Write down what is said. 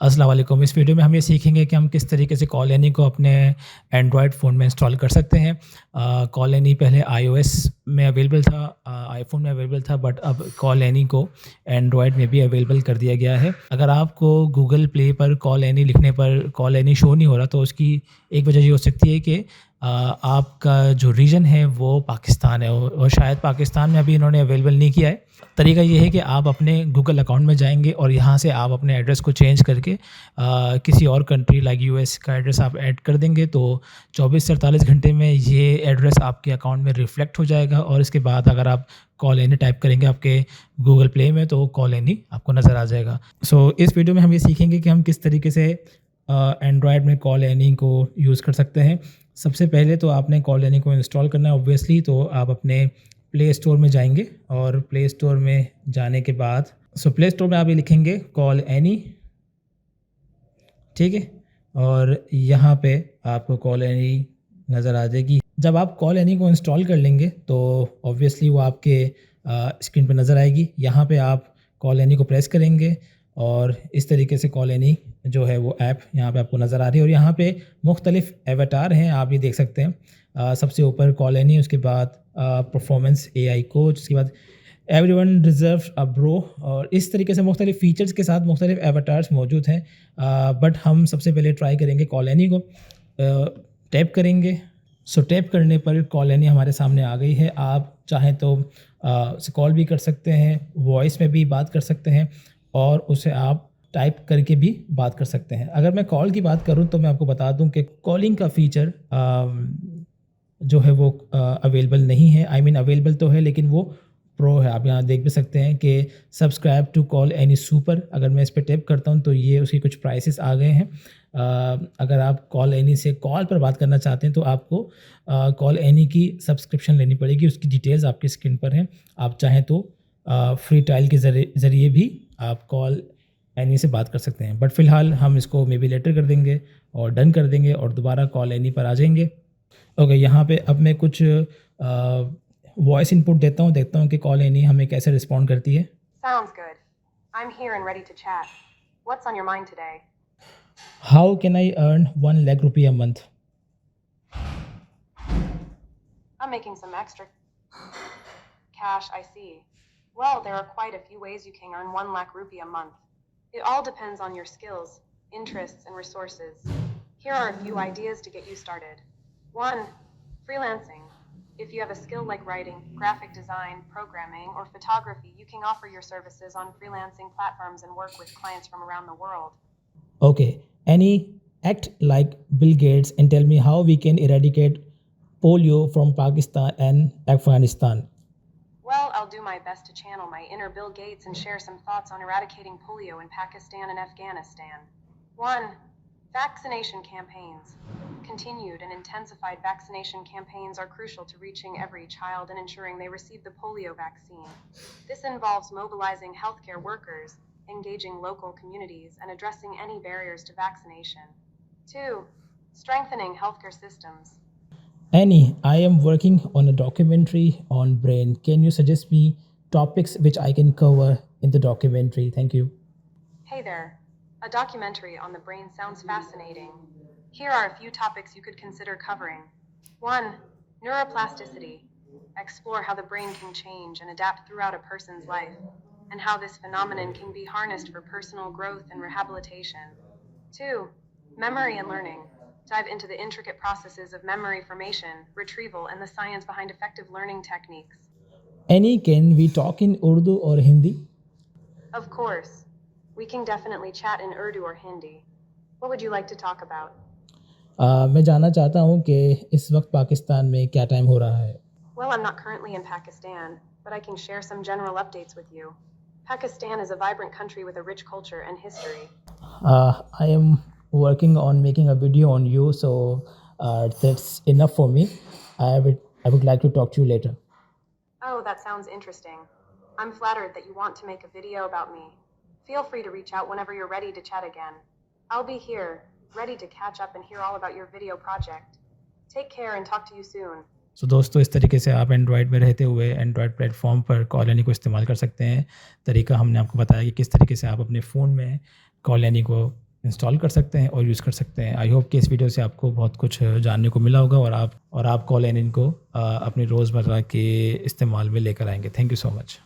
अस्सलाम वालेकुम। इस वीडियो में हम ये सीखेंगे कि हम किस तरीके से कॉल एनी को अपने एंड्रॉयड फ़ोन में इंस्टॉल कर सकते हैं। कॉल एनी पहले आईओएस में अवेलेबल था, आईफ़ोन में अवेलेबल था, बट अब कॉल एनी को एंड्रॉयड में भी अवेलेबल कर दिया गया है। अगर आपको गूगल प्ले पर कॉल एनी लिखने पर कॉल एनी शो नहीं हो रहा, तो उसकी एक वजह ये हो सकती है कि आपका जो रीजन है वो पाकिस्तान है, और शायद पाकिस्तान में अभी इन्होंने अवेलेबल नहीं किया है। तरीका ये है कि आप अपने गूगल अकाउंट में जाएंगे और यहाँ से आप अपने एड्रेस को चेंज करके किसी और कंट्री लाइक यूएस का एड्रेस आप ऐड कर देंगे, तो 24 से 48 घंटे में ये एड्रेस आपके अकाउंट में रिफ्लेक्ट हो जाएगा। और इसके बाद अगर आप कॉल एनी टाइप करेंगे आपके गूगल प्ले में, तो कॉल एनी आपको नज़र आ जाएगा। सो इस वीडियो में हम ये सीखेंगे कि हम किस तरीके से एंड्रॉयड में कॉल एनी को यूज़ कर सकते हैं। सबसे पहले तो आपने कॉल एनी को इंस्टॉल करना है ऑब्वियसली, तो आप अपने प्ले स्टोर में जाएंगे और प्ले स्टोर में जाने के बाद प्ले स्टोर में आप ये लिखेंगे कॉल एनी, ठीक है, और यहाँ पे आपको कॉल एनी नज़र आ जाएगी। जब आप कॉल एनी को इंस्टॉल कर लेंगे तो ऑब्वियसली वो आपके स्क्रीन पे नज़र आएगी। यहाँ पे आप कॉल एनी को प्रेस करेंगे और इस तरीके से कॉल एनी जो है वो ऐप यहाँ पे आपको नज़र आ रही है, और यहाँ पे मुख्तलिफ एवटार हैं, आप ये देख सकते हैं। सबसे ऊपर कॉल एनी, उसके बाद परफॉर्मेंस एआई कोच, उसके बाद एवरीवन डिज़र्व अ ब्रो, और इस तरीके से मुख्तलिफ फ़ीचर्स के साथ मुख्तलिफ एवटार्स मौजूद हैं। बट हम सबसे पहले ट्राई करेंगे कॉल एनी को। टैप करेंगे, टैप करने पर कॉल एनी हमारे सामने आ गई है। आप चाहें तो उसे कॉल भी कर सकते हैं, वॉइस में भी बात कर सकते हैं, और उसे आप टाइप करके भी बात कर सकते हैं। अगर मैं कॉल की बात करूं तो मैं आपको बता दूं कि कॉलिंग का फ़ीचर जो है वो अवेलेबल नहीं है। आई मीन अवेलेबल तो है, लेकिन वो प्रो है। आप यहाँ देख भी सकते हैं कि subscribe to call any super, अगर मैं इस पर टैप करता हूँ तो ये उसकी कुछ प्राइसेस आ गए हैं। अगर आप कॉल एनी से कॉल पर बात करना चाहते हैं तो आपको कॉल एनी की सब्सक्रिप्शन लेनी पड़ेगी, उसकी डिटेल्स आपकी स्क्रीन पर हैं। आप चाहें तो फ्री ट्रायल के ज़रिए भी आप कॉल एनी से बात कर सकते हैं, बट फ़िलहाल हम इसको मे बी लेटर कर देंगे और डन कर देंगे और दोबारा कॉल एनी पर आ जाएंगे। ओके, यहाँ पे अब मैं कुछ वॉइस इनपुट देता हूँ, देखता हूँ कि कॉल एनी हमें कैसे रिस्पॉन्ड करती है। Sounds good. I'm here and ready to chat. What's on your mind today? How can I earn 1 lakh rupee a month? I'm making some extra cash, I see. Well, there are quite a few ways you can earn 1 lakh rupee a month. It all depends on your skills, interests, and resources. Here are a few ideas to get you started. 1. Freelancing. If you have a skill like writing, graphic design, programming, or photography, you can offer your services on freelancing platforms and work with clients from around the world. Okay, any act like Bill Gates and tell me how we can eradicate polio from Pakistan and Afghanistan. Well, I'll do my best to channel my inner Bill Gates and share some thoughts on eradicating polio in Pakistan and Afghanistan. 1. Vaccination campaigns. Continued and intensified vaccination campaigns are crucial to reaching every child and ensuring they receive the polio vaccine. This involves mobilizing healthcare workers, engaging local communities, and addressing any barriers to vaccination. 2. Strengthening healthcare systems. Annie, I am working on a documentary on brain. Can you suggest me topics which I can cover in the documentary? Thank you. Hey there. A documentary on the brain sounds fascinating. Here are a few topics you could consider covering. 1. Neuroplasticity. Explore how the brain can change and adapt throughout a person's life, and how this phenomenon can be harnessed for personal growth and rehabilitation. 2. Memory and learning. Dive into the intricate processes of memory formation, retrieval, and the science behind effective learning techniques. Annie, can we talk in Urdu or Hindi? Of course. We can definitely chat in Urdu or Hindi. What would you like to talk about? मैं जानना चाहता हूँ कि इस वक्त पाकिस्तान में क्या time हो रहा है। Well, I'm not currently in Pakistan, but I can share some general updates with you. Pakistan is a vibrant country with a rich culture and history. I am working on making a video on you, so that's enough for me. I would like to talk to you later. Oh, that sounds interesting. I'm flattered that you want to make a video about me. Feel free to reach out whenever you're ready to chat again. I'll be here, ready to catch up and hear all about your video project. Take care and talk to you soon. So दोस्तों, इस तरीके से आप Android में रहते हुए Android platform पर call any को इस्तेमाल कर सकते हैं। तरीका हमने आपको बताया कि किस तरीके से आप अपने फ़ोन में कॉल एनी को इंस्टॉल कर सकते हैं और यूज़ कर सकते हैं। आई होप कि इस वीडियो से आपको बहुत कुछ जानने को मिला होगा और आप कॉल एन इन को अपनी रोज़मर्रा के इस्तेमाल में लेकर आएँगे। Thank you so much.